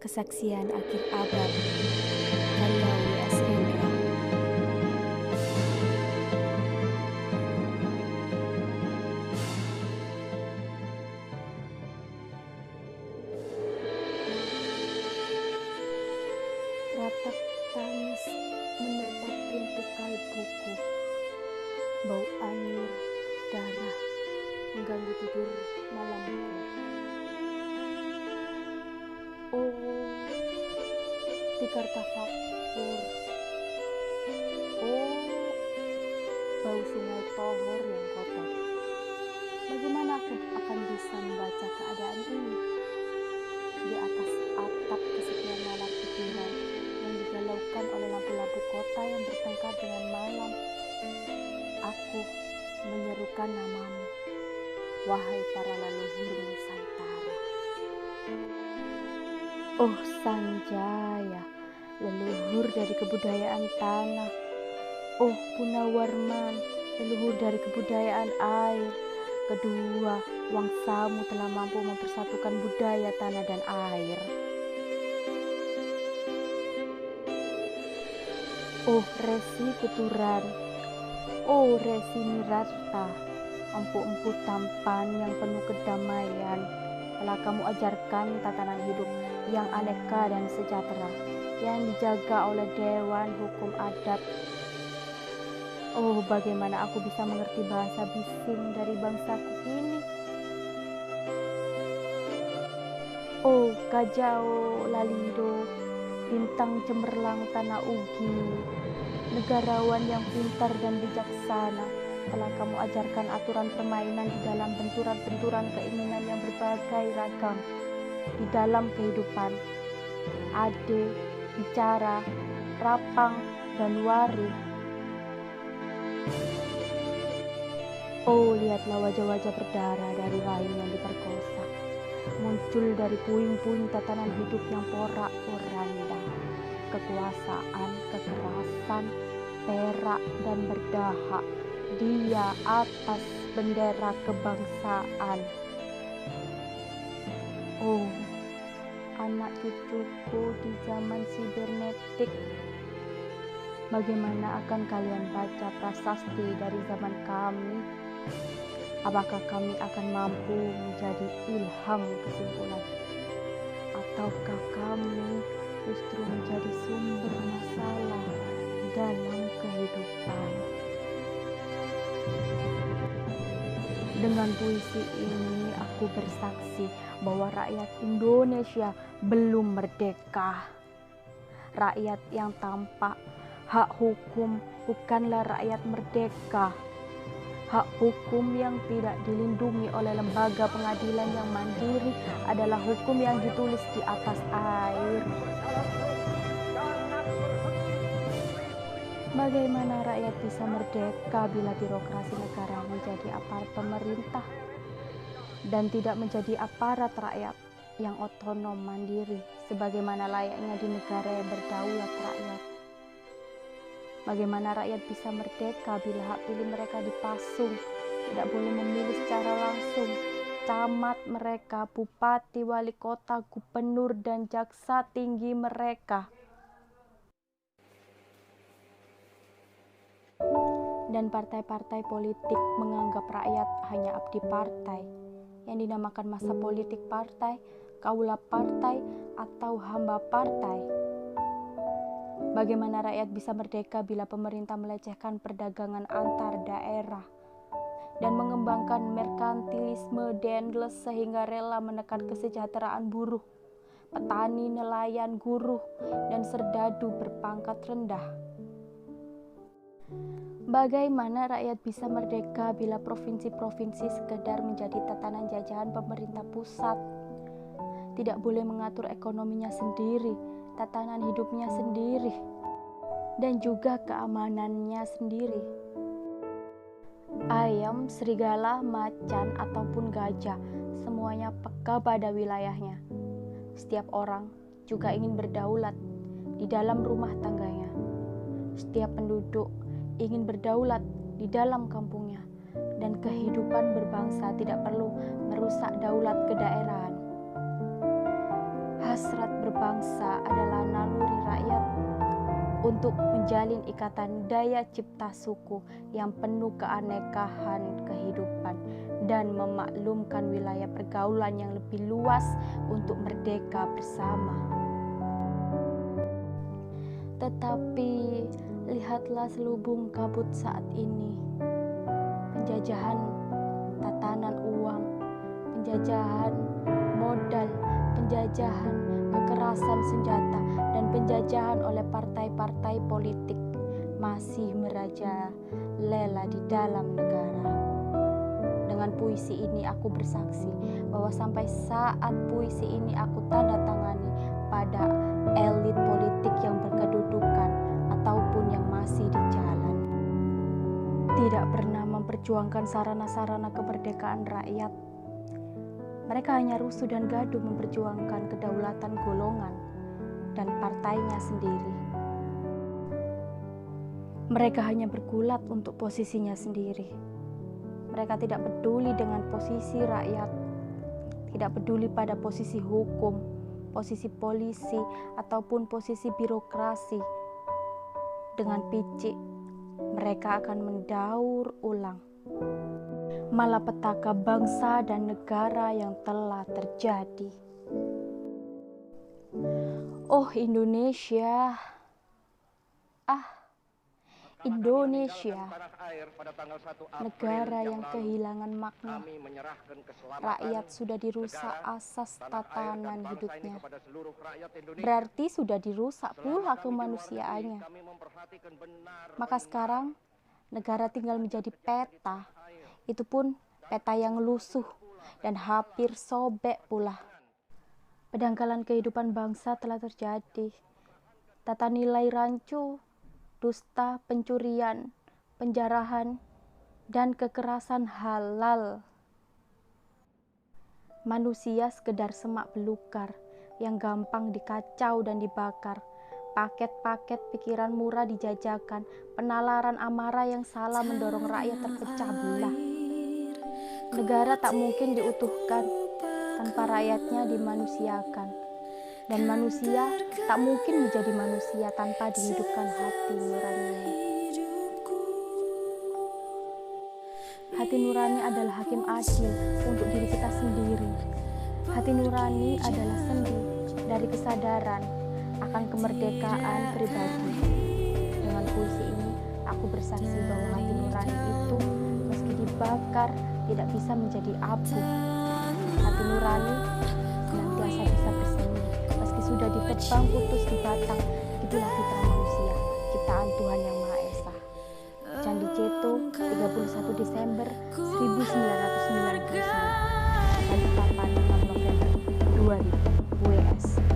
Kesaksian Akhir Abad karya W.S. Hendra. Ratak tangis menerpa pintu kalbuku. Bau air, darah mengganggu tidur malamku. Oh, Tikarta Fakur. Oh, bau sungai Tohor yang kotor. Bagaimana aku akan bisa membaca keadaan ini? Di atas atap kesepian nalar pikiran yang digalaukan oleh lampu-lampu kota yang bertengkar dengan malam, aku menyerukan namamu, wahai para leluhur Nusantara. Oh Sanjaya, leluhur dari kebudayaan tanah. Oh Punawarman, leluhur dari kebudayaan air. Kedua wangsamu telah mampu mempersatukan budaya tanah dan air. Oh Resi Kuturan, oh Resi Mirarta, empu-empu tampan yang penuh kedamaian, telah kamu ajarkan tatanan hidup yang aneka dan sejahtera, yang dijaga oleh Dewan Hukum Adat. Oh, bagaimana aku bisa mengerti bahasa bising dari bangsaku ini? Oh, Kajao Lalido, bintang cemerlang tanah Ugi, negarawan yang pintar dan bijaksana, telah kamu ajarkan aturan permainan di dalam benturan-benturan keinginan yang berbagai ragam, di dalam kehidupan. Ade, bicara, rapang, dan waru. Oh, lihatlah wajah-wajah berdarah dari rahim yang diperkosa, muncul dari puing-puing tatanan hidup yang porak-poranda. Kekuasaan, kekerasan, perak, dan berdahak, dia atas bendera kebangsaan. Oh, anak cucuku di zaman sibernetik, bagaimana akan kalian baca prasasti dari zaman kami? Apakah kami akan mampu menjadi ilham kesimpulan? Ataukah kami justru menjadi sumber masalah dalam kehidupan? Dengan puisi ini aku bersaksi bahwa rakyat Indonesia belum merdeka. Rakyat yang tanpa hak hukum bukanlah rakyat merdeka. Hak hukum yang tidak dilindungi oleh lembaga pengadilan yang mandiri adalah hukum yang ditulis di atas air. Bagaimana rakyat bisa merdeka bila birokrasi negara menjadi aparat pemerintah dan tidak menjadi aparat rakyat yang otonom mandiri sebagaimana layaknya di negara yang berdaulat rakyat? Bagaimana rakyat bisa merdeka bila hak pilih mereka dipasung, tidak boleh memilih secara langsung camat mereka, bupati, wali kota, gubernur, dan jaksa tinggi mereka? Dan partai-partai politik menganggap rakyat hanya abdi partai, yang dinamakan masa politik partai, kaula partai, atau hamba partai. Bagaimana rakyat bisa merdeka bila pemerintah melecehkan perdagangan antar daerah dan mengembangkan merkantilisme dendles sehingga rela menekan kesejahteraan buruh, petani, nelayan, guru, dan serdadu berpangkat rendah? Bagaimana rakyat bisa merdeka bila provinsi-provinsi sekedar menjadi tatanan jajahan pemerintah pusat, tidak boleh mengatur ekonominya sendiri, tatanan hidupnya sendiri, dan juga keamanannya sendiri? Ayam, serigala, macan, ataupun gajah, semuanya peka pada wilayahnya. Setiap orang juga ingin berdaulat di dalam rumah tangganya. Setiap penduduk ingin berdaulat di dalam kampungnya, dan kehidupan berbangsa tidak perlu merusak daulat kedaerahan. Hasrat berbangsa bangsa adalah naluri rakyat untuk menjalin ikatan daya cipta suku yang penuh keanekaan kehidupan dan memaklumkan wilayah pergaulan yang lebih luas untuk merdeka bersama. Tetapi lihatlah selubung kabut saat ini. Penjajahan tatanan uang, penjajahan modal, penjajahan kekerasan senjata, dan penjajahan oleh partai-partai politik masih merajalela di dalam negara. Dengan puisi ini aku bersaksi bahwa sampai saat puisi ini aku tanda tangani pada elit politik yang berkedudukan ataupun yang masih di jalan, tidak pernah memperjuangkan sarana-sarana kemerdekaan rakyat. Mereka hanya rusuh dan gaduh memperjuangkan kedaulatan golongan dan partainya sendiri. Mereka hanya bergulat untuk posisinya sendiri. Mereka tidak peduli dengan posisi rakyat, tidak peduli pada posisi hukum, posisi polisi, ataupun posisi birokrasi. Dengan picik, mereka akan mendaur ulang malapetaka bangsa dan negara yang telah terjadi. Oh Indonesia, Indonesia, negara yang kehilangan makna. Rakyat sudah dirusak asas tatanan hidupnya. Berarti sudah dirusak pula kemanusiaannya. Maka sekarang negara tinggal menjadi peta. Itu pun peta yang lusuh dan hampir sobek pula. Pendangkalan kehidupan bangsa telah terjadi. Tata nilai rancu, dusta, pencurian, penjarahan, dan kekerasan halal. Manusia sekedar semak belukar yang gampang dikacau dan dibakar. Paket-paket pikiran murah dijajakan, penalaran amarah yang salah mendorong rakyat terpecah belah. Negara tak mungkin diutuhkan tanpa rakyatnya dimanusiakan, dan manusia tak mungkin menjadi manusia tanpa dihidupkan hati nuraninya. Hati nurani adalah hakim adil untuk diri kita sendiri. Hati nurani adalah sendi dari kesadaran akan kemerdekaan pribadi. Dengan puisi ini, aku bersaksi bahwa hati nurani itu meski dibakar tidak bisa menjadi abu. Hati nurani senantiasa bisa bersemi meski sudah ditebang putus di batang. Itulah fitrah manusia, ciptaan Tuhan Yang Maha Esa. Candi Ceto, 31 Desember 1999. Balikpapan, 4 November 2000 WS.